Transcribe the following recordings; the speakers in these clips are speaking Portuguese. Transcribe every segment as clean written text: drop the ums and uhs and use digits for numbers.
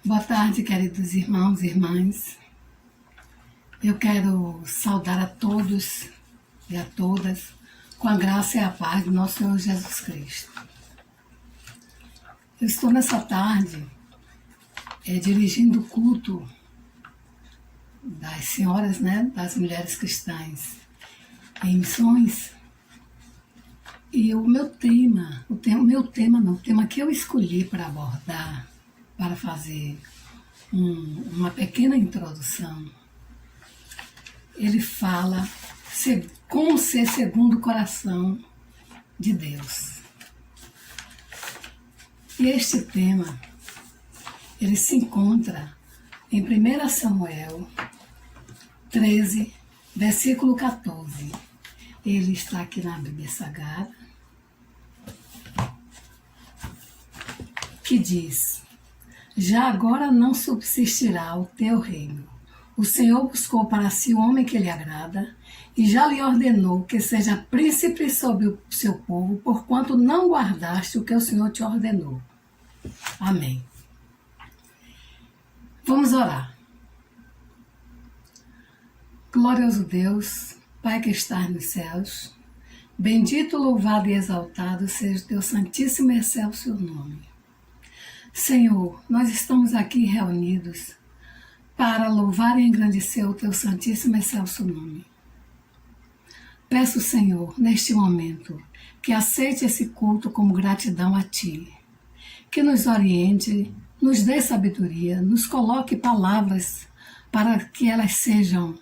Boa tarde, queridos irmãos e irmãs. Eu quero saudar a todos e a todas com a graça e a paz do nosso Senhor Jesus Cristo. Eu estou nessa tarde dirigindo o culto das senhoras, das mulheres cristãs em missões. E o tema que eu escolhi para abordar, para fazer uma pequena introdução, ele fala como ser segundo o coração de Deus. E este tema, ele se encontra em 1 Samuel 13, versículo 14. Ele está aqui na Bíblia Sagrada, que diz: já agora não subsistirá o teu reino. O Senhor buscou para si o homem que lhe agrada, e já lhe ordenou que seja príncipe sobre o seu povo, porquanto não guardaste o que o Senhor te ordenou. Amém. Vamos orar. Glorioso Deus, Pai que estás nos céus, bendito, louvado e exaltado seja o teu santíssimo e excelso nome. Senhor, nós estamos aqui reunidos para louvar e engrandecer o teu santíssimo e excelso nome. Peço, Senhor, neste momento, que aceite esse culto como gratidão a Ti, que nos oriente, nos dê sabedoria, nos coloque palavras para que elas sejam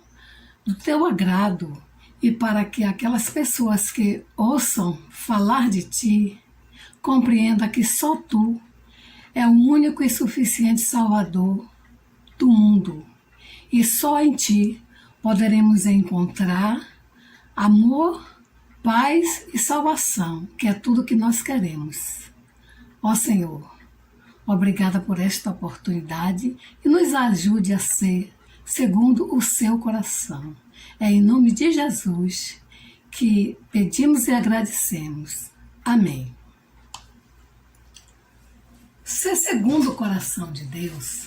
do Teu agrado e para que aquelas pessoas que ouçam falar de Ti compreendam que só Tu é o único e suficiente Salvador do mundo. E só em Ti poderemos encontrar amor, paz e salvação, que é tudo que nós queremos. Ó Senhor, obrigada por esta oportunidade e nos ajude a ser segundo o seu coração. É em nome de Jesus que pedimos e agradecemos. Amém. Ser segundo o coração de Deus,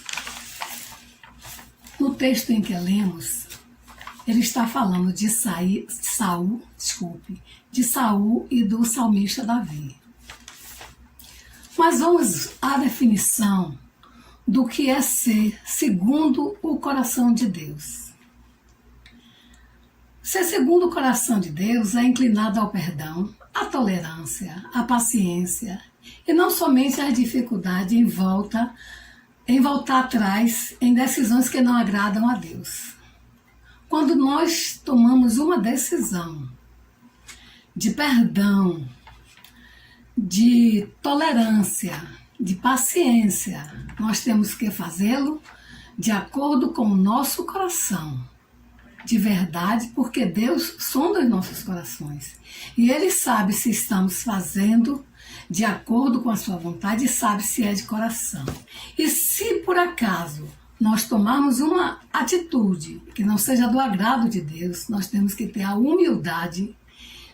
no texto em que lemos, ele está falando de Saul e do salmista Davi. Mas vamos à definição do que é ser segundo o coração de Deus. Ser segundo o coração de Deus é inclinado ao perdão, a tolerância, a paciência e não somente a dificuldade em voltar atrás em decisões que não agradam a Deus. Quando nós tomamos uma decisão de perdão, de tolerância, de paciência, nós temos que fazê-lo de acordo com o nosso coração, de verdade, porque Deus sonda os nossos corações. E Ele sabe se estamos fazendo de acordo com a sua vontade e sabe se é de coração. E se por acaso nós tomarmos uma atitude que não seja do agrado de Deus, nós temos que ter a humildade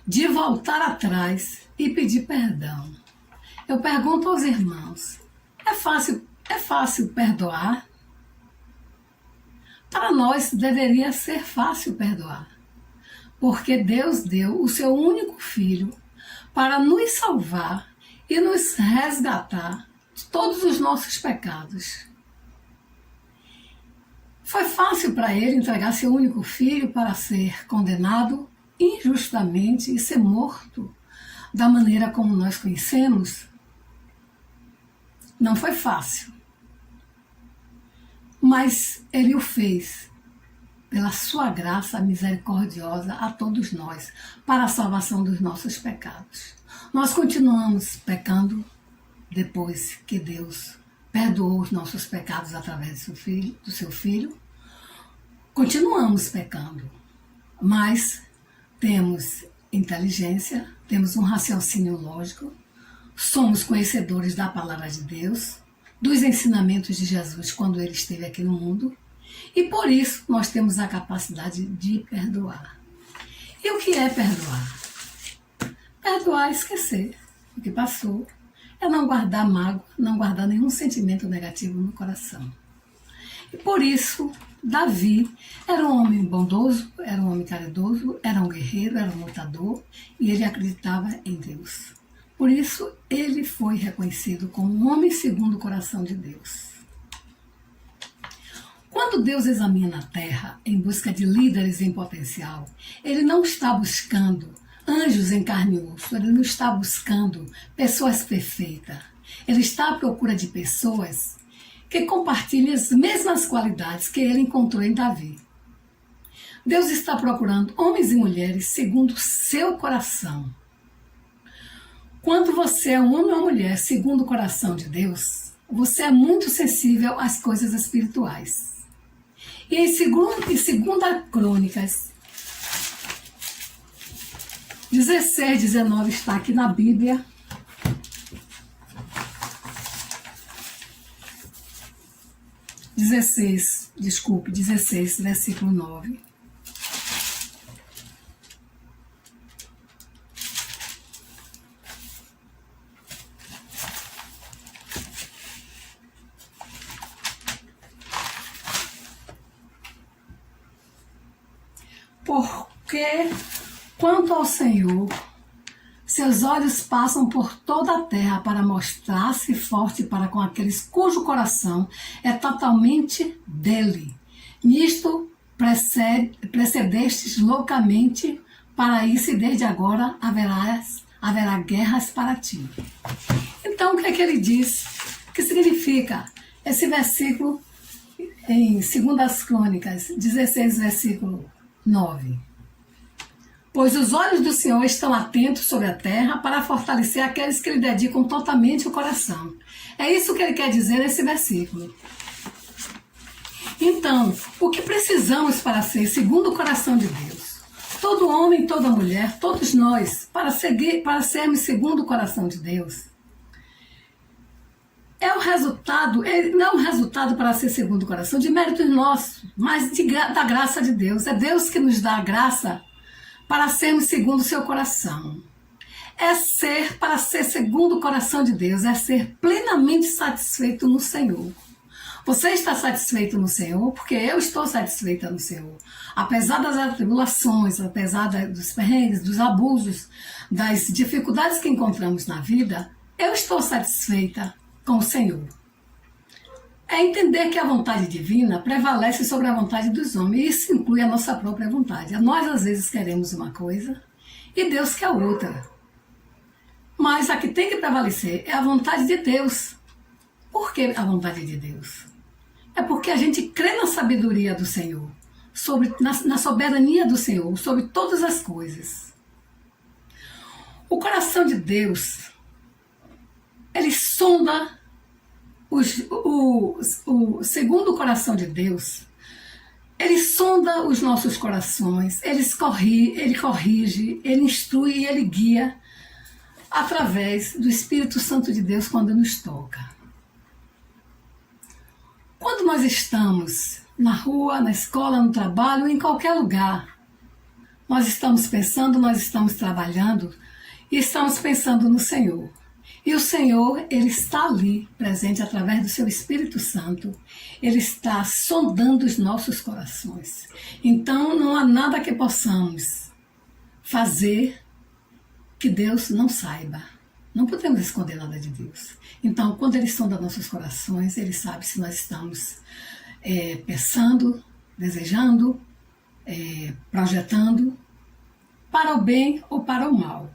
de voltar atrás e pedir perdão. Eu pergunto aos irmãos, é fácil perdoar? Para nós deveria ser fácil perdoar, porque Deus deu o seu único filho para nos salvar e nos resgatar de todos os nossos pecados. Foi fácil para ele entregar seu único filho para ser condenado injustamente e ser morto da maneira como nós conhecemos? Não foi fácil. Mas Ele o fez pela sua graça misericordiosa a todos nós, para a salvação dos nossos pecados. Nós continuamos pecando depois que Deus perdoou os nossos pecados através do seu Filho. Continuamos pecando, mas temos inteligência, temos um raciocínio lógico, somos conhecedores da palavra de Deus, dos ensinamentos de Jesus quando ele esteve aqui no mundo, e por isso nós temos a capacidade de perdoar. E o que é perdoar? Perdoar é esquecer o que passou, é não guardar mágoa, não guardar nenhum sentimento negativo no coração. E por isso, Davi era um homem bondoso, era um homem caridoso, era um guerreiro, era um lutador, e ele acreditava em Deus. Por isso, ele foi reconhecido como um homem segundo o coração de Deus. Quando Deus examina a terra em busca de líderes em potencial, ele não está buscando anjos em carne e osso, ele não está buscando pessoas perfeitas. Ele está à procura de pessoas que compartilhem as mesmas qualidades que ele encontrou em Davi. Deus está procurando homens e mulheres segundo o seu coração. Quando você é um homem ou mulher segundo o coração de Deus, você é muito sensível às coisas espirituais. E em 2 Crônicas 16, 19 está aqui na Bíblia. Dezesseis, versículo 9. Porque, quanto ao Senhor, seus olhos passam por toda a terra para mostrar-se forte para com aqueles cujo coração é totalmente dele. Nisto precedestes loucamente para isso, e desde agora haverá guerras para ti. Então, o que é que ele diz? O que significa esse versículo em 2 Crônicas 16, versículo 9? Pois os olhos do Senhor estão atentos sobre a terra para fortalecer aqueles que lhe dedicam totalmente o coração. É isso que ele quer dizer nesse versículo. Então, o que precisamos para ser segundo o coração de Deus? Todo homem, toda mulher, todos nós, para sermos segundo o coração de Deus, é o resultado, não é um resultado para ser segundo o coração de méritos nossos, mas da graça de Deus. É Deus que nos dá a graça para sermos segundo o seu coração. Para ser segundo o coração de Deus, é ser plenamente satisfeito no Senhor. Você está satisfeito no Senhor? Porque eu estou satisfeita no Senhor. Apesar das atribulações, apesar dos perrengues, dos abusos, das dificuldades que encontramos na vida, eu estou satisfeita com o Senhor. É entender que a vontade divina prevalece sobre a vontade dos homens, e isso inclui a nossa própria vontade. Nós, às vezes, queremos uma coisa e Deus quer outra. Mas a que tem que prevalecer é a vontade de Deus. Por que a vontade de Deus? É porque a gente crê na sabedoria do Senhor, na soberania do Senhor, sobre todas as coisas. O coração de Deus, ele sonda, segundo o coração de Deus, ele sonda os nossos corações, ele corrige, ele instrui e ele guia através do Espírito Santo de Deus quando nos toca. Quando nós estamos na rua, na escola, no trabalho, em qualquer lugar, nós estamos pensando, nós estamos trabalhando e estamos pensando no Senhor. E o Senhor, ele está ali, presente através do seu Espírito Santo. Ele está sondando os nossos corações. Então, não há nada que possamos fazer que Deus não saiba. Não podemos esconder nada de Deus. Então, quando ele sonda nossos corações, ele sabe se nós estamos pensando, desejando, projetando para o bem ou para o mal.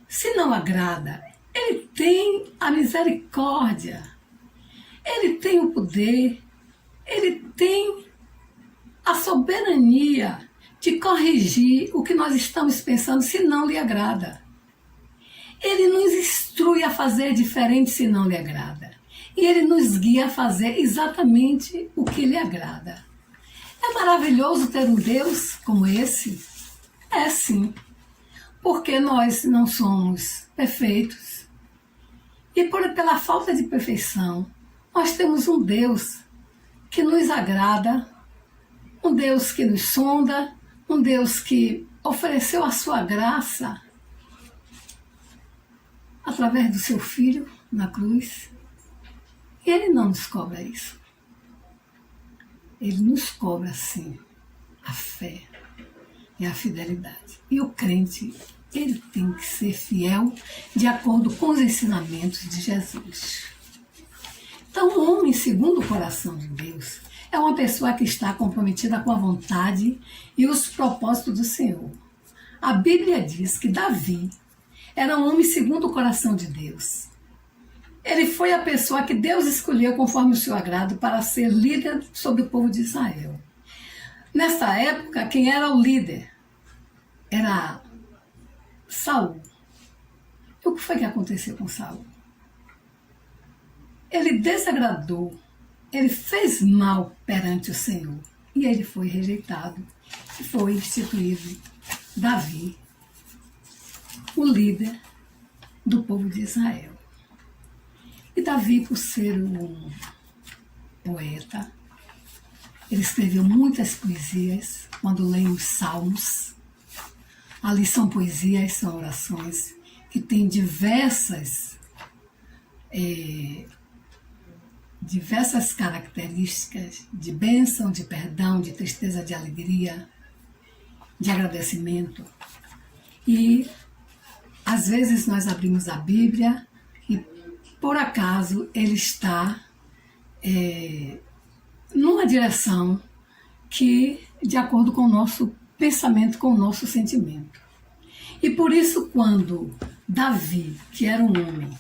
Se não agrada, ele tem a misericórdia, ele tem o poder, ele tem a soberania de corrigir o que nós estamos pensando se não lhe agrada. Ele nos instrui a fazer diferente se não lhe agrada. E ele nos guia a fazer exatamente o que lhe agrada. É maravilhoso ter um Deus como esse? É sim. Porque nós não somos perfeitos. E pela falta de perfeição, nós temos um Deus que nos agrada, um Deus que nos sonda, um Deus que ofereceu a sua graça através do seu Filho na cruz. E ele não nos cobra isso. Ele nos cobra, sim, a fé e a fidelidade. E o crente, ele tem que ser fiel de acordo com os ensinamentos de Jesus. Então, o homem segundo o coração de Deus é uma pessoa que está comprometida com a vontade e os propósitos do Senhor. A Bíblia diz que Davi era um homem segundo o coração de Deus. Ele foi a pessoa que Deus escolheu conforme o seu agrado para ser líder sobre o povo de Israel. Nessa época, quem era o líder era Saul. E o que foi que aconteceu com Saul? Ele desagradou, ele fez mal perante o Senhor. E ele foi rejeitado e foi instituído Davi, o líder do povo de Israel. E Davi, por ser um poeta, ele escreveu muitas poesias. Quando leem os Salmos, ali são poesias, são orações que têm diversas características de bênção, de perdão, de tristeza, de alegria, de agradecimento. E às vezes nós abrimos a Bíblia e, por acaso, ele está numa direção que, de acordo com o nosso pensamento, com o nosso sentimento. E por isso, quando Davi, que era um homem,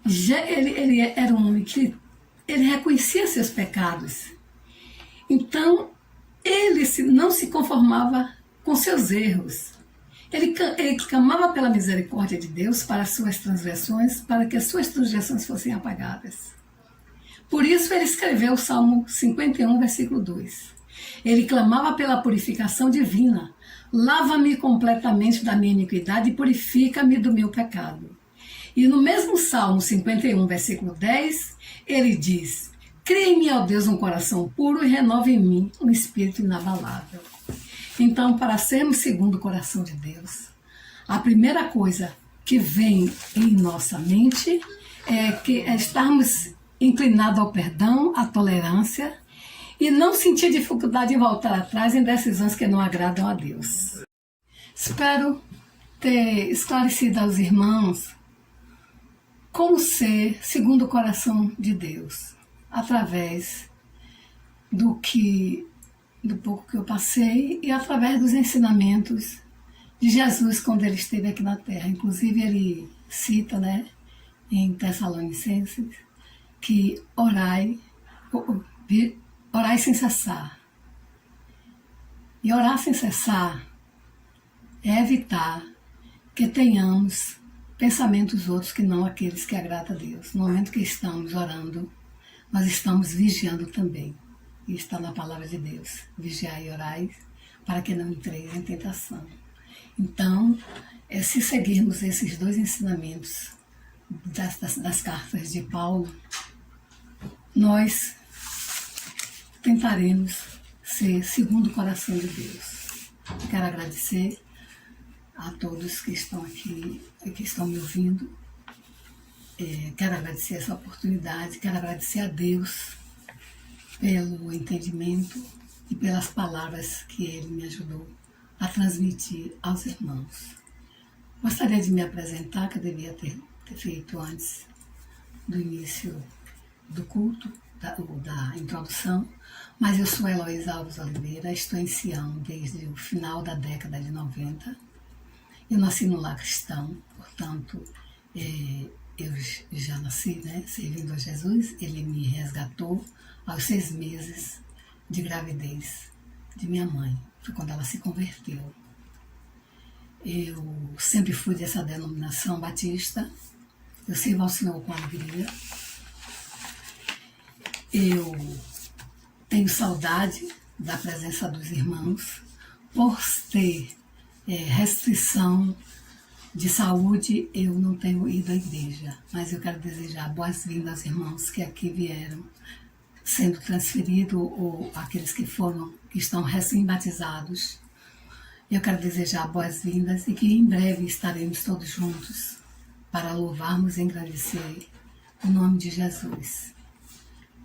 ele era um homem que ele reconhecia seus pecados, então ele não se conformava com seus erros. Ele clamava pela misericórdia de Deus para as suas transgressões, para que as suas transgressões fossem apagadas. Por isso ele escreveu o Salmo 51, versículo 2. Ele clamava pela purificação divina. Lava-me completamente da minha iniquidade e purifica-me do meu pecado. E no mesmo Salmo 51, versículo 10, ele diz: cria em mim, ó Deus, um coração puro e renova em mim um espírito inabalável. Então, para sermos segundo o coração de Deus, a primeira coisa que vem em nossa mente é estarmos inclinados ao perdão, à tolerância e não sentir dificuldade em voltar atrás em decisões que não agradam a Deus. Espero ter esclarecido aos irmãos como ser segundo o coração de Deus, através do pouco que eu passei e através dos ensinamentos de Jesus quando ele esteve aqui na Terra. Inclusive, ele cita, né, em Tessalonicenses, que orai sem cessar. E orar sem cessar é evitar que tenhamos pensamentos outros que não aqueles que agradam a Deus. No momento que estamos orando, nós estamos vigiando também. E está na palavra de Deus. Vigiai e orai para que não entreis em tentação. Então, se seguirmos esses dois ensinamentos das cartas de Paulo, nós tentaremos ser segundo o coração de Deus. Quero agradecer a todos que estão aqui, que estão me ouvindo. Quero agradecer essa oportunidade, quero agradecer a Deus pelo entendimento e pelas palavras que Ele me ajudou a transmitir aos irmãos. Gostaria de me apresentar, que eu devia ter feito antes do início do culto, da introdução, mas eu sou Heloísa Alves Oliveira, estou em Sião desde o final da década de 90. Eu nasci no lar cristão, portanto, eu já nasci, né, servindo a Jesus. Ele me resgatou aos 6 meses de gravidez de minha mãe. Foi quando ela se converteu. Eu sempre fui dessa denominação batista. Eu sirvo ao Senhor com alegria. Eu tenho saudade da presença dos irmãos. Por ter restrição de saúde, eu não tenho ido à igreja, mas eu quero desejar boas-vindas aos irmãos que aqui vieram sendo transferidos, ou aqueles que estão recém-batizados. Eu quero desejar boas-vindas e que em breve estaremos todos juntos para louvarmos e engrandecer o nome de Jesus.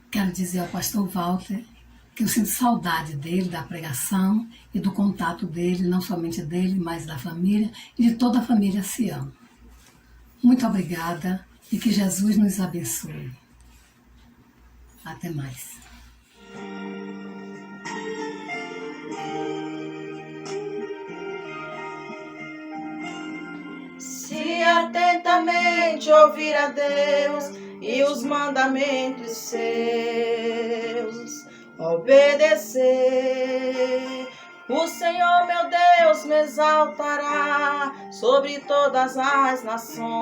Quero dizer ao pastor Walter que eu sinto saudade dele, da pregação e do contato dele, não somente dele, mas da família e de toda a família Sião. Muito obrigada e que Jesus nos abençoe. Até mais. Se atentamente ouvir a Deus e os mandamentos seus, obedecer, o Senhor meu Deus me exaltará sobre todas as nações.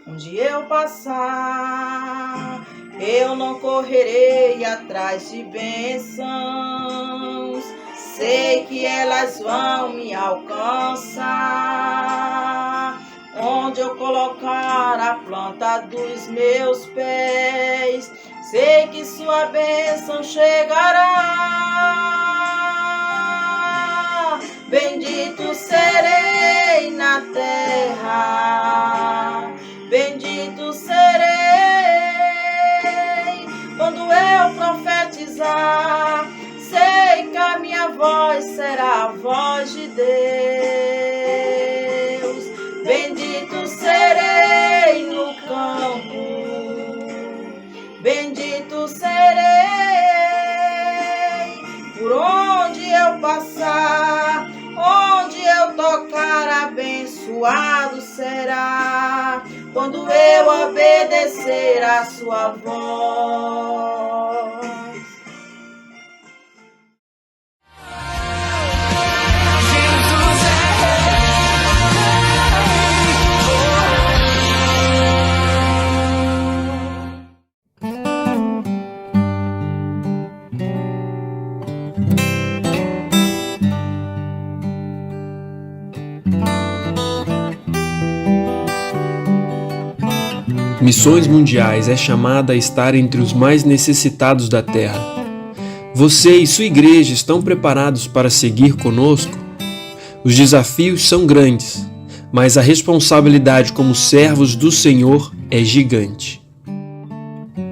Onde eu passar, eu não correrei atrás de bênçãos, sei que elas vão me alcançar. Onde eu colocar a planta dos meus pés, sei que sua bênção chegará. Bendito serei na terra, bendito serei quando eu profetizar. Sei que a minha voz será a voz de Deus. Bendito serei no campo, bendito serei por onde eu passar, onde eu tocar, abençoado será quando eu obedecer a sua voz. Missões Mundiais é chamada a estar entre os mais necessitados da terra. Você e sua igreja estão preparados para seguir conosco? Os desafios são grandes, mas a responsabilidade como servos do Senhor é gigante.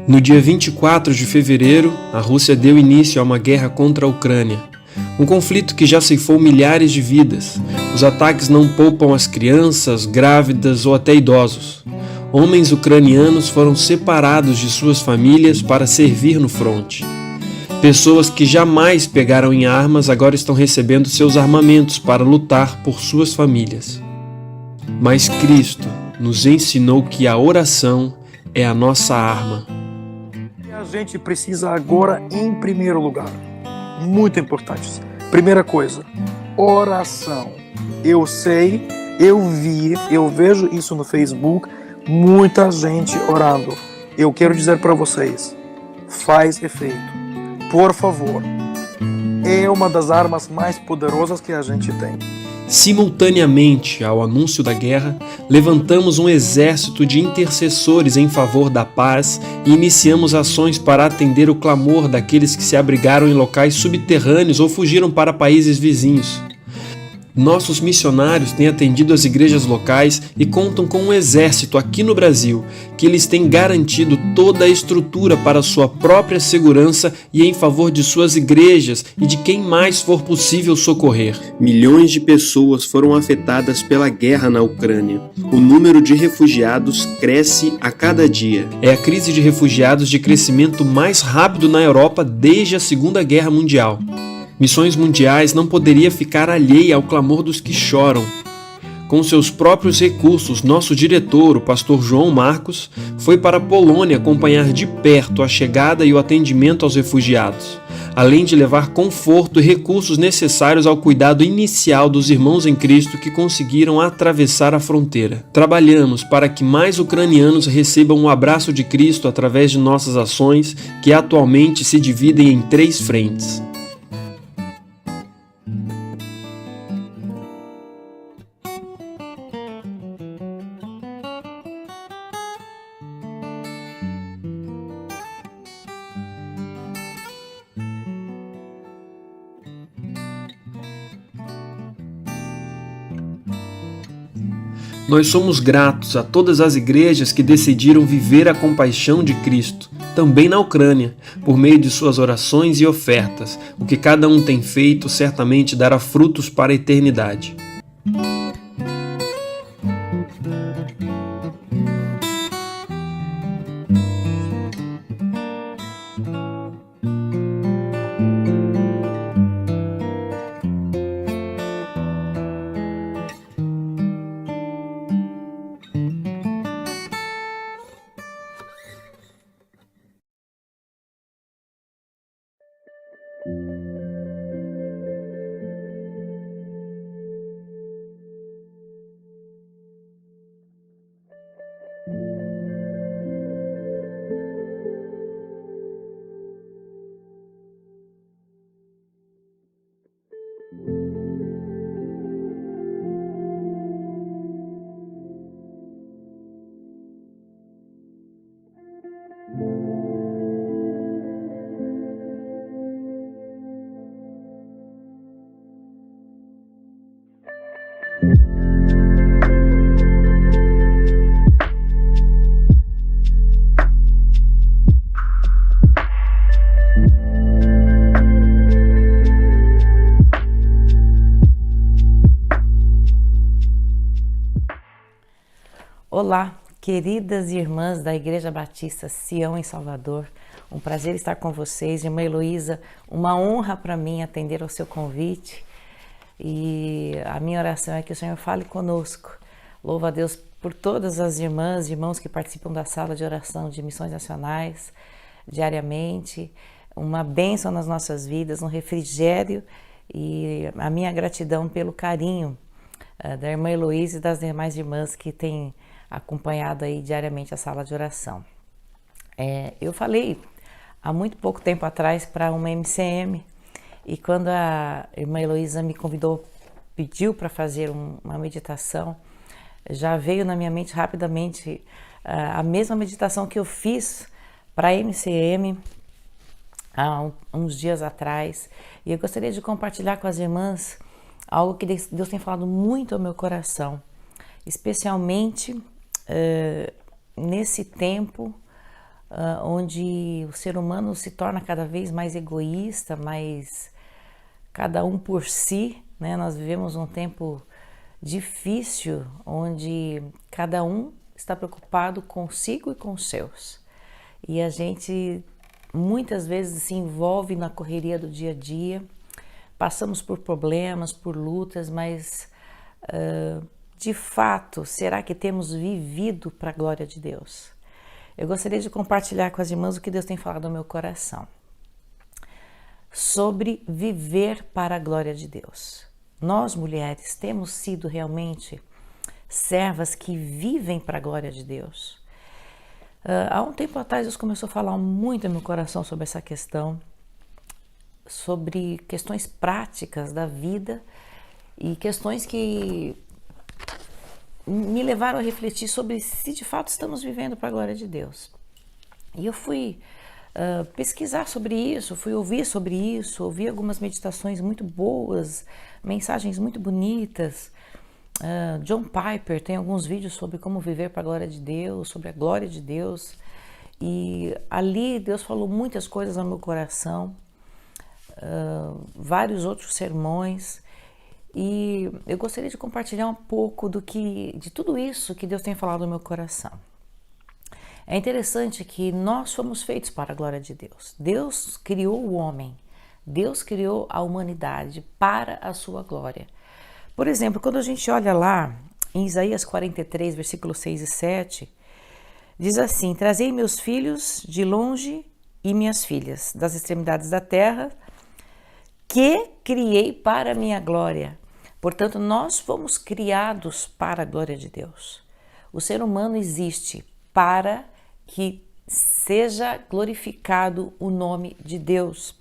No dia 24 de fevereiro, a Rússia deu início a uma guerra contra a Ucrânia. Um conflito que já ceifou milhares de vidas. Os ataques não poupam as crianças, grávidas ou até idosos. Homens ucranianos foram separados de suas famílias para servir no fronte. Pessoas que jamais pegaram em armas agora estão recebendo seus armamentos para lutar por suas famílias. Mas Cristo nos ensinou que a oração é a nossa arma. E a gente precisa agora, em primeiro lugar, muito importante, primeira coisa, oração. Eu sei, eu vejo isso no Facebook, muita gente orando. Eu quero dizer para vocês, faz efeito. Por favor, é uma das armas mais poderosas que a gente tem. Simultaneamente ao anúncio da guerra, levantamos um exército de intercessores em favor da paz e iniciamos ações para atender o clamor daqueles que se abrigaram em locais subterrâneos ou fugiram para países vizinhos. Nossos missionários têm atendido as igrejas locais e contam com um exército aqui no Brasil, que lhes tem garantido toda a estrutura para sua própria segurança e em favor de suas igrejas e de quem mais for possível socorrer. Milhões de pessoas foram afetadas pela guerra na Ucrânia. O número de refugiados cresce a cada dia. É a crise de refugiados de crescimento mais rápido na Europa desde a Segunda Guerra Mundial. Missões Mundiais não poderia ficar alheia ao clamor dos que choram. Com seus próprios recursos, nosso diretor, o pastor João Marcos, foi para a Polônia acompanhar de perto a chegada e o atendimento aos refugiados, além de levar conforto e recursos necessários ao cuidado inicial dos irmãos em Cristo que conseguiram atravessar a fronteira. Trabalhamos para que mais ucranianos recebam o abraço de Cristo através de nossas ações, que atualmente se dividem em 3 frentes. Nós somos gratos a todas as igrejas que decidiram viver a compaixão de Cristo, também na Ucrânia, por meio de suas orações e ofertas. O que cada um tem feito certamente dará frutos para a eternidade. Olá, queridas irmãs da Igreja Batista Sião em Salvador. Um prazer estar com vocês. Irmã Heloísa, uma honra para mim atender ao seu convite. E a minha oração é que o Senhor fale conosco. Louvo a Deus por todas as irmãs e irmãos que participam da sala de oração de Missões Nacionais diariamente. Uma bênção nas nossas vidas, um refrigério e a minha gratidão pelo carinho da irmã Heloísa e das demais irmãs que têm acompanhado aí diariamente a sala de oração. Eu falei há muito pouco tempo atrás para uma MCM e quando a irmã Heloísa me convidou, pediu para fazer uma meditação, já veio na minha mente rapidamente a mesma meditação que eu fiz para a MCM há uns dias atrás, e eu gostaria de compartilhar com as irmãs algo que Deus tem falado muito ao meu coração, especialmente nesse tempo onde o ser humano se torna cada vez mais egoísta, mais cada um por si, né? Nós vivemos um tempo difícil onde cada um está preocupado consigo e com os seus. E a gente muitas vezes se envolve na correria do dia a dia, passamos por problemas, por lutas, mas de fato, será que temos vivido para a glória de Deus? Eu gostaria de compartilhar com as irmãs o que Deus tem falado no meu coração sobre viver para a glória de Deus. Nós, mulheres, temos sido realmente servas que vivem para a glória de Deus. Há um tempo atrás, Deus começou a falar muito no meu coração sobre essa questão, sobre questões práticas da vida e questões que me levaram a refletir sobre se de fato estamos vivendo para a glória de Deus. E eu fui pesquisar sobre isso, fui ouvir sobre isso, ouvi algumas meditações muito boas, mensagens muito bonitas. John Piper tem alguns vídeos sobre como viver para a glória de Deus, sobre a glória de Deus. E ali Deus falou muitas coisas ao meu coração, vários outros sermões. E eu gostaria de compartilhar um pouco de tudo isso que Deus tem falado no meu coração. É interessante que nós fomos feitos para a glória de Deus. Deus criou o homem, Deus criou a humanidade para a sua glória. Por exemplo, quando a gente olha lá em Isaías 43, versículos 6 e 7, diz assim: Trazei meus filhos de longe e minhas filhas das extremidades da terra, que criei para a minha glória. Portanto, nós fomos criados para a glória de Deus. O ser humano existe para que seja glorificado o nome de Deus.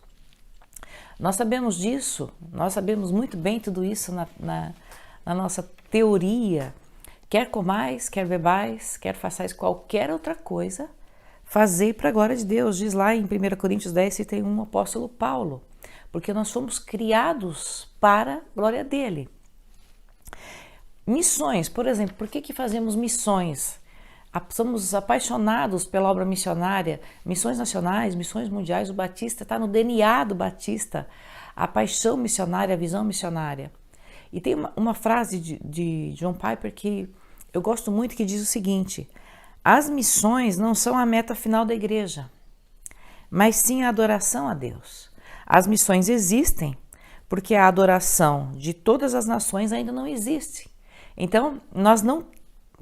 Nós sabemos disso, nós sabemos muito bem tudo isso na nossa teoria. Quer comais, quer bebais, quer façais qualquer outra coisa, fazei para a glória de Deus. Diz lá em 1 Coríntios 10, cita um apóstolo Paulo. Porque nós fomos criados para a glória dele. Missões, por exemplo, por que fazemos missões? Somos apaixonados pela obra missionária, missões nacionais, missões mundiais. O Batista está no DNA do Batista, a paixão missionária, a visão missionária. E tem uma frase de John Piper que eu gosto muito, que diz o seguinte: as missões não são a meta final da igreja, mas sim a adoração a Deus. As missões existem porque a adoração de todas as nações ainda não existe. Então, nós não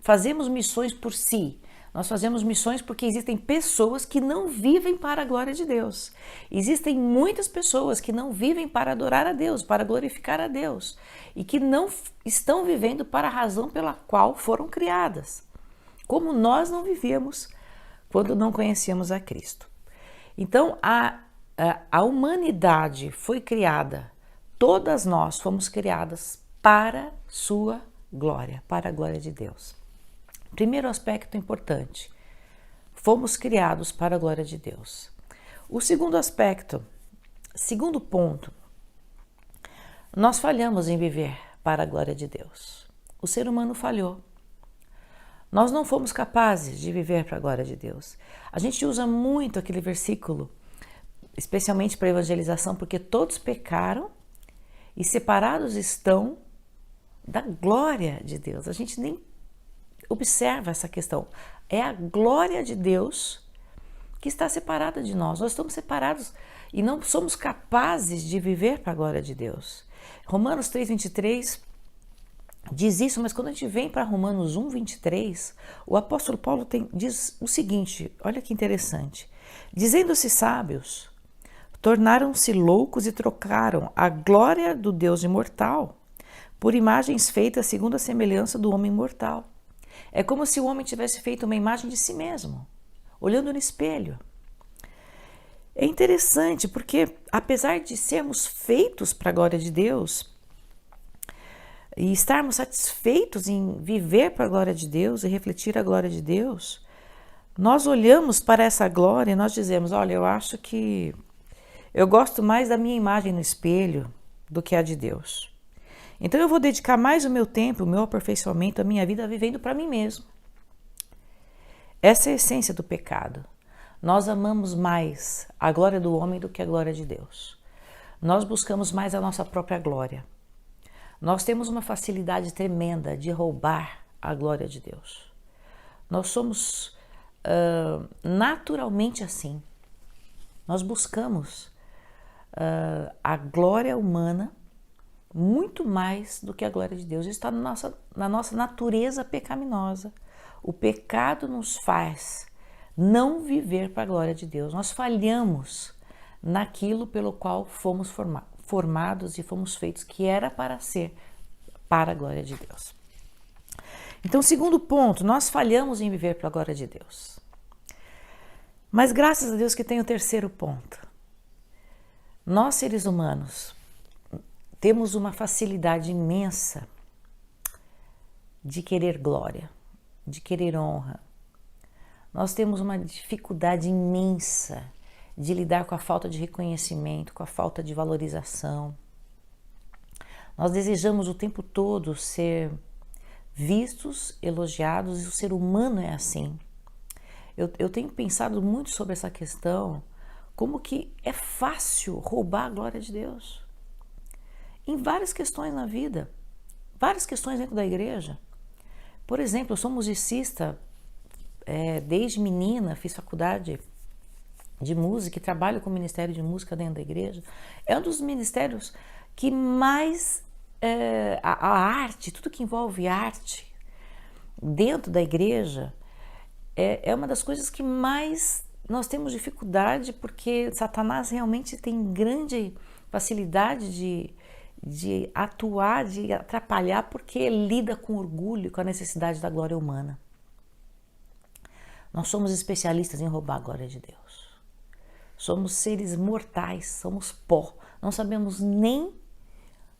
fazemos missões por si, nós fazemos missões porque existem pessoas que não vivem para a glória de Deus. Existem muitas pessoas que não vivem para adorar a Deus, para glorificar a Deus, e que não estão vivendo para a razão pela qual foram criadas, como nós não vivíamos quando não conhecíamos a Cristo. Então, a humanidade foi criada, todas nós fomos criadas para sua glória, para a glória de Deus. Primeiro aspecto importante, fomos criados para a glória de Deus. O segundo aspecto, segundo ponto, nós falhamos em viver para a glória de Deus. O ser humano falhou. Nós não fomos capazes de viver para a glória de Deus. A gente usa muito aquele versículo, especialmente para a evangelização, porque todos pecaram e separados estão da glória de Deus. A gente nem observa essa questão. É a glória de Deus que está separada de nós. Nós estamos separados e não somos capazes de viver para a glória de Deus. Romanos 3:23 diz isso, mas quando a gente vem para Romanos 1:23, o apóstolo Paulo diz o seguinte, olha que interessante: dizendo-se sábios, tornaram-se loucos e trocaram a glória do Deus imortal por imagens feitas segundo a semelhança do homem mortal. É como se o homem tivesse feito uma imagem de si mesmo, olhando no espelho. É interessante porque, apesar de sermos feitos para a glória de Deus e estarmos satisfeitos em viver para a glória de Deus e refletir a glória de Deus, nós olhamos para essa glória e nós dizemos: olha, eu acho que eu gosto mais da minha imagem no espelho do que a de Deus. Então eu vou dedicar mais o meu tempo, o meu aperfeiçoamento, a minha vida vivendo para mim mesmo. Essa é a essência do pecado. Nós amamos mais a glória do homem do que a glória de Deus. Nós buscamos mais a nossa própria glória. Nós temos uma facilidade tremenda de roubar a glória de Deus. Nós somos naturalmente assim. Nós buscamos a glória humana muito mais do que a glória de Deus. Isso está na nossa natureza pecaminosa. O pecado nos faz não viver para a glória de Deus. Nós falhamos naquilo pelo qual fomos formados e fomos feitos, que era para ser para a glória de Deus. Então, segundo ponto, nós falhamos em viver para a glória de Deus. Mas graças a Deus que tem o terceiro ponto. Nós, seres humanos, temos uma facilidade imensa de querer glória, de querer honra. Nós temos uma dificuldade imensa de lidar com a falta de reconhecimento, com a falta de valorização. Nós desejamos o tempo todo ser vistos, elogiados, e o ser humano é assim. Eu tenho pensado muito sobre essa questão, como que é fácil roubar a glória de Deus. Em várias questões na vida, várias questões dentro da igreja. Por exemplo, eu sou musicista, desde menina, fiz faculdade de música e trabalho com o Ministério de Música dentro da igreja. É um dos ministérios que mais a arte, tudo que envolve arte dentro da igreja, é uma das coisas que mais nós temos dificuldade, porque Satanás realmente tem grande facilidade de atuar, de atrapalhar, porque lida com orgulho, com a necessidade da glória humana. Nós somos especialistas em roubar a glória de Deus. Somos seres mortais, somos pó. Não sabemos nem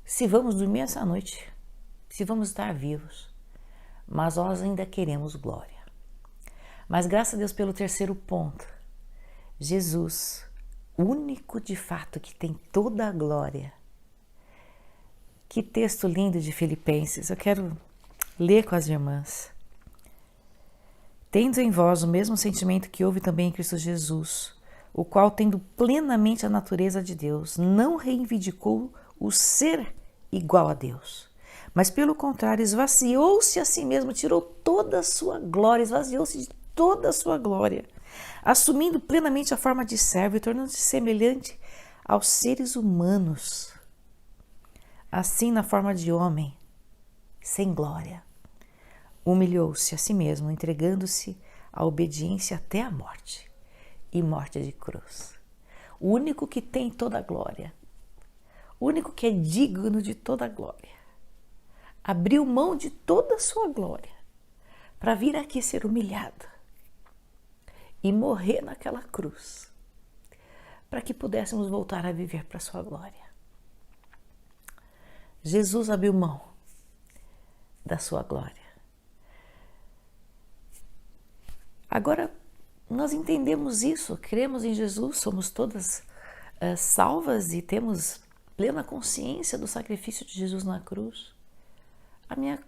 se vamos dormir essa noite, se vamos estar vivos. Mas nós ainda queremos glória. Mas graças a Deus pelo terceiro ponto. Jesus, único de fato que tem toda a glória. Que texto lindo de Filipenses. Eu quero ler com as irmãs. Tendo em vós o mesmo sentimento que houve também em Cristo Jesus, o qual, tendo plenamente a natureza de Deus, não reivindicou o ser igual a Deus, mas pelo contrário, esvaziou-se a si mesmo, tirou toda a sua glória, esvaziou-se de toda a sua glória, assumindo plenamente a forma de servo e tornando-se semelhante aos seres humanos, assim na forma de homem, sem glória. Humilhou-se a si mesmo, entregando-se à obediência até a morte, e morte de cruz. O único que tem toda a glória, o único que é digno de toda a glória, abriu mão de toda a sua glória para vir aqui ser humilhado e morrer naquela cruz, para que pudéssemos voltar a viver para a sua glória. Jesus abriu mão da sua glória. Agora, nós entendemos isso, cremos em Jesus, somos todas salvas e temos plena consciência do sacrifício de Jesus na cruz.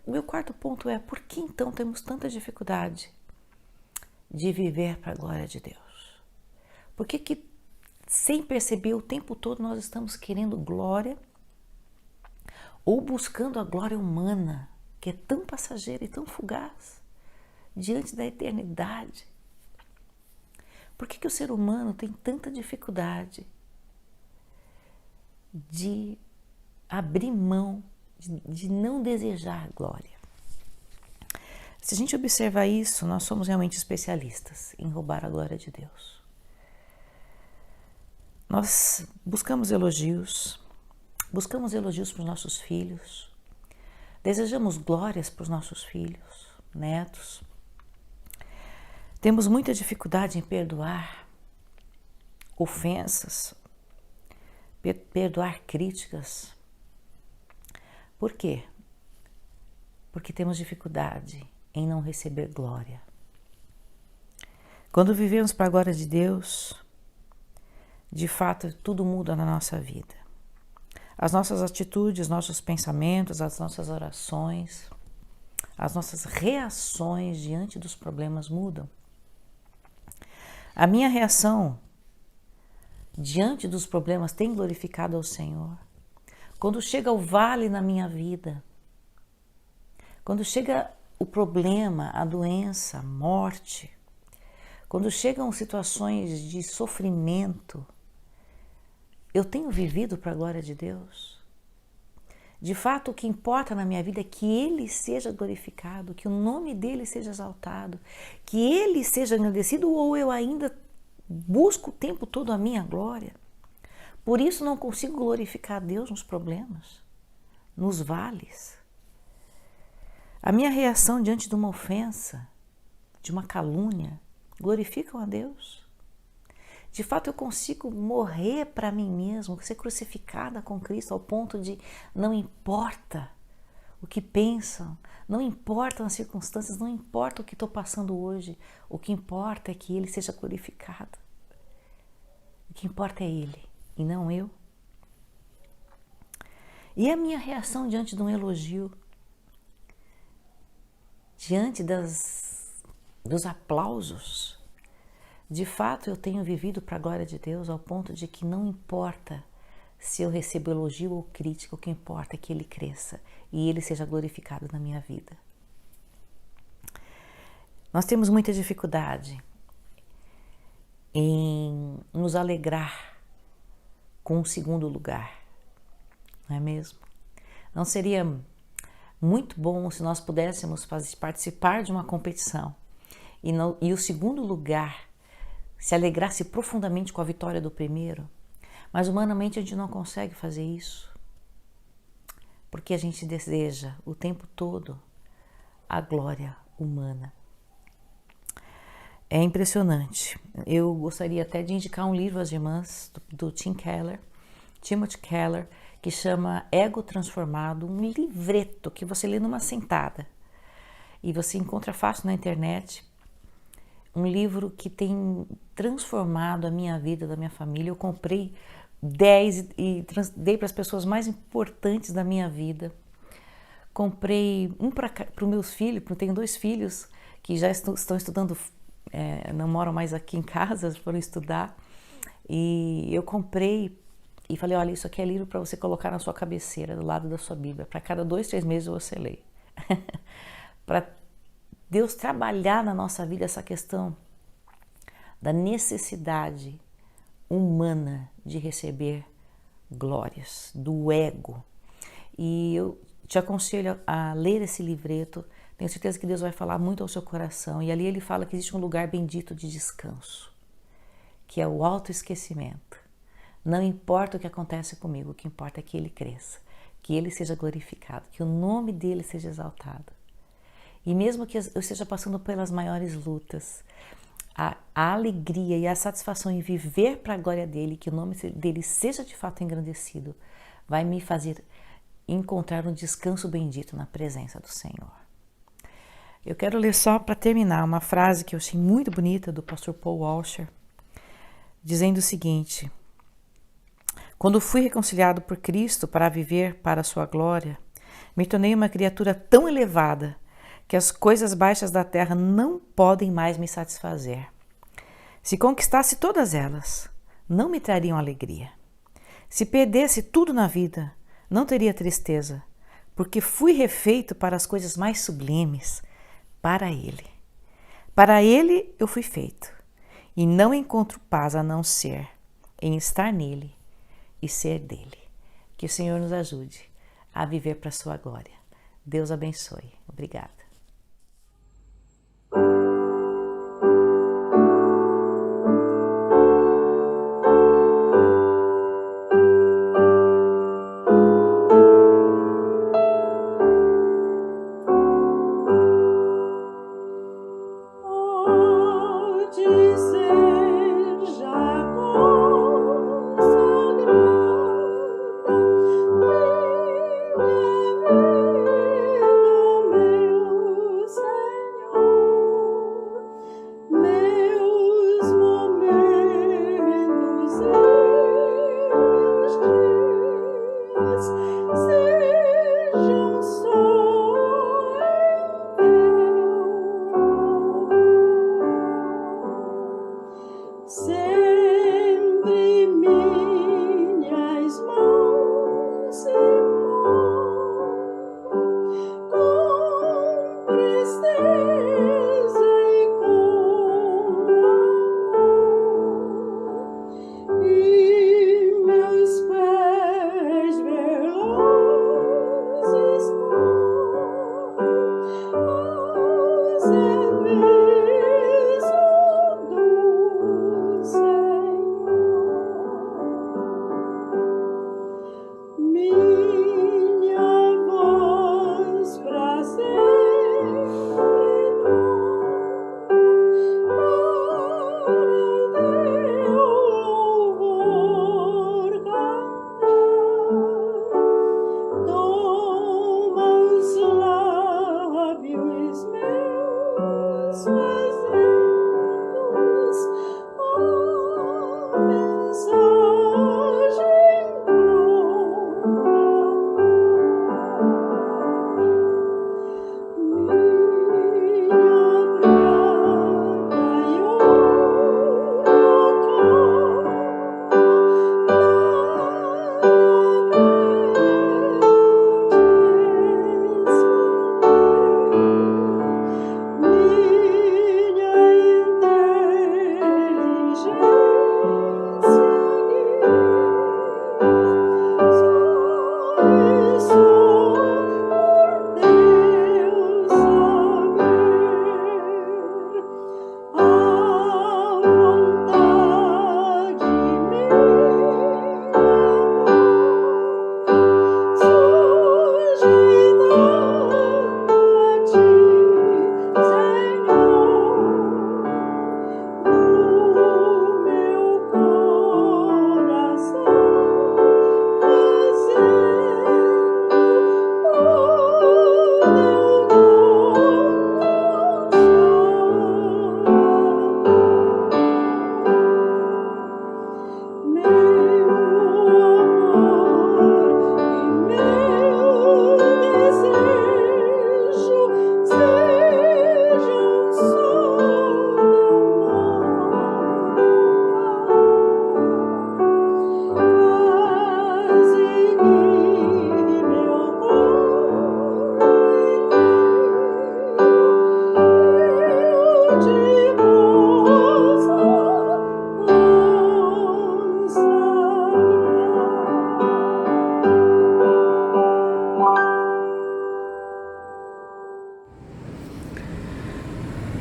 Meu quarto ponto é, por que então temos tanta dificuldade de viver para a glória de Deus? Por que sem perceber o tempo todo nós estamos querendo glória ou buscando a glória humana, que é tão passageira e tão fugaz? Diante da eternidade. Por que o ser humano tem tanta dificuldade de abrir mão, de não desejar glória? Se a gente observar isso, nós somos realmente especialistas em roubar a glória de Deus. Nós buscamos elogios para os nossos filhos, desejamos glórias para os nossos filhos, netos. Temos muita dificuldade em perdoar ofensas, perdoar críticas. Por quê? Porque temos dificuldade em não receber glória. Quando vivemos para a glória de Deus, de fato tudo muda na nossa vida. As nossas atitudes, nossos pensamentos, as nossas orações, as nossas reações diante dos problemas mudam. A minha reação diante dos problemas tem glorificado ao Senhor. Quando chega o vale na minha vida, quando chega o problema, a doença, a morte, quando chegam situações de sofrimento, eu tenho vivido para a glória de Deus? De fato, o que importa na minha vida é que Ele seja glorificado, que o nome dEle seja exaltado, que Ele seja agradecido, ou eu ainda busco o tempo todo a minha glória. Por isso não consigo glorificar a Deus nos problemas, nos vales. A minha reação diante de uma ofensa, de uma calúnia, glorificam a Deus? De fato, eu consigo morrer para mim mesmo, ser crucificada com Cristo ao ponto de não importa o que pensam, não importam as circunstâncias, não importa o que estou passando hoje, o que importa é que Ele seja glorificado. O que importa é Ele e não eu. E a minha reação diante de um elogio, diante dos aplausos? De fato, eu tenho vivido para a glória de Deus ao ponto de que não importa se eu recebo elogio ou crítica, o que importa é que Ele cresça e Ele seja glorificado na minha vida. Nós temos muita dificuldade em nos alegrar com o segundo lugar, não é mesmo? Não seria muito bom se nós pudéssemos participar de uma competição e o segundo lugar se alegrasse profundamente com a vitória do primeiro, mas humanamente a gente não consegue fazer isso, porque a gente deseja o tempo todo a glória humana. É impressionante. Eu gostaria até de indicar um livro às irmãs do Timothy Keller, que chama Ego Transformado, um livreto que você lê numa sentada e você encontra fácil na internet. Um livro que tem transformado a minha vida, da minha família. Eu comprei 10 e dei para as pessoas mais importantes da minha vida. Comprei um para os meus filhos, porque eu tenho 2 filhos que já estão estudando, não moram mais aqui em casa, foram estudar. E eu comprei e falei, olha, isso aqui é livro para você colocar na sua cabeceira, do lado da sua Bíblia. Para cada 2, 3 meses você lê. Para Deus trabalhar na nossa vida essa questão da necessidade humana de receber glórias, do ego. E eu te aconselho a ler esse livreto, tenho certeza que Deus vai falar muito ao seu coração. E ali ele fala que existe um lugar bendito de descanso, que é o autoesquecimento. Não importa o que acontece comigo, o que importa é que Ele cresça, que Ele seja glorificado, que o nome dEle seja exaltado. E mesmo que eu esteja passando pelas maiores lutas, a alegria e a satisfação em viver para a glória dEle, que o nome dEle seja de fato engrandecido, vai me fazer encontrar um descanso bendito na presença do Senhor. Eu quero ler só para terminar uma frase que eu achei muito bonita do pastor Paul Washer, dizendo o seguinte: quando fui reconciliado por Cristo para viver para a sua glória, me tornei uma criatura tão elevada que as coisas baixas da terra não podem mais me satisfazer. Se conquistasse todas elas, não me trariam alegria. Se perdesse tudo na vida, não teria tristeza, porque fui refeito para as coisas mais sublimes, para Ele. Para Ele eu fui feito, e não encontro paz a não ser em estar nele e ser dele. Que o Senhor nos ajude a viver para a sua glória. Deus abençoe. Obrigada.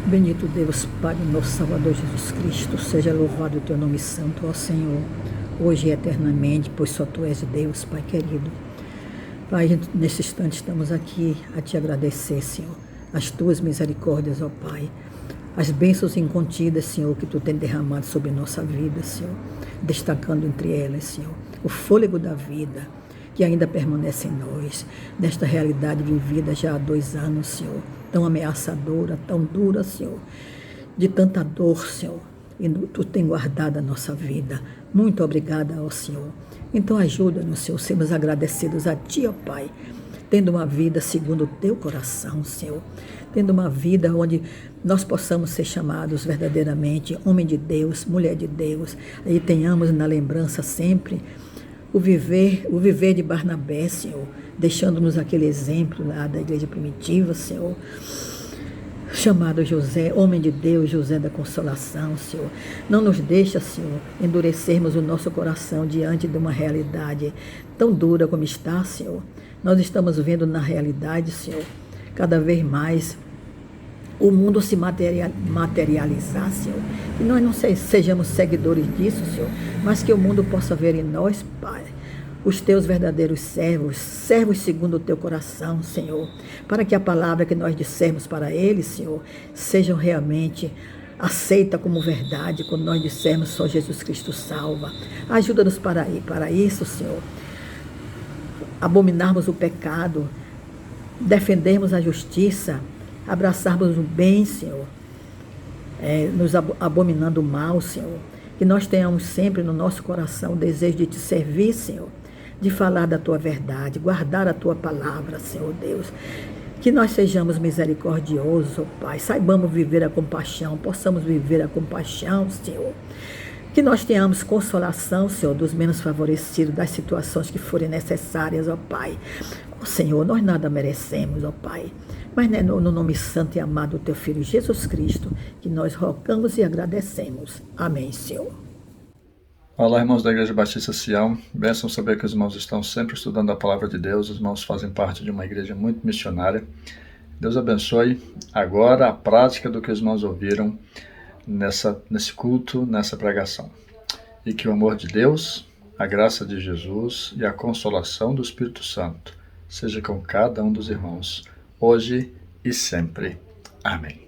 Bendito Deus, Pai, nosso Salvador Jesus Cristo, seja louvado o teu nome santo, ó Senhor, hoje e eternamente, pois só tu és Deus, Pai querido. Pai, nesse instante estamos aqui a te agradecer, Senhor, as tuas misericórdias, ó Pai, as bênçãos incontidas, Senhor, que tu tens derramado sobre nossa vida, Senhor, destacando entre elas, Senhor, o fôlego da vida, que ainda permanece em nós, nesta realidade vivida já há 2 anos, Senhor, tão ameaçadora, tão dura, Senhor, de tanta dor, Senhor, e tu tem guardado a nossa vida. Muito obrigada, ó Senhor. Então ajuda-nos, Senhor, sermos agradecidos a Ti, ó Pai, tendo uma vida segundo o Teu coração, Senhor, tendo uma vida onde nós possamos ser chamados verdadeiramente homem de Deus, mulher de Deus, e tenhamos na lembrança sempre o viver de Barnabé, Senhor, deixando-nos aquele exemplo lá da igreja primitiva, Senhor, chamado José, homem de Deus, José da Consolação, Senhor. Não nos deixa, Senhor, endurecermos o nosso coração diante de uma realidade tão dura como está, Senhor. Nós estamos vendo na realidade, Senhor, cada vez mais o mundo se materializar, Senhor. Que nós não sejamos seguidores disso, Senhor, mas que o mundo possa ver em nós, Pai, os teus verdadeiros servos segundo o teu coração, Senhor, para que a palavra que nós dissermos para eles, Senhor, sejam realmente aceita como verdade, quando nós dissermos só Jesus Cristo salva. Ajuda-nos para isso, Senhor, abominarmos o pecado, defendermos a justiça, abraçarmos o bem, Senhor, nos abominando o mal, Senhor, que nós tenhamos sempre no nosso coração o desejo de te servir, Senhor, de falar da tua verdade, guardar a tua palavra, Senhor Deus, que nós sejamos misericordiosos, ó Pai, saibamos viver a compaixão, possamos viver a compaixão, Senhor, que nós tenhamos consolação, Senhor, dos menos favorecidos, das situações que forem necessárias, ó Pai. Ó Senhor, nós nada merecemos, ó Pai, mas é no nome santo e amado do teu Filho Jesus Cristo que nós rogamos e agradecemos. Amém, Senhor. Olá, irmãos da Igreja Batista Sião. Bênção saber que os irmãos estão sempre estudando a palavra de Deus. Os irmãos fazem parte de uma igreja muito missionária. Deus abençoe agora a prática do que os irmãos ouviram nesse culto, nessa pregação. E que o amor de Deus, a graça de Jesus e a consolação do Espírito Santo seja com cada um dos irmãos, hoje e sempre. Amém.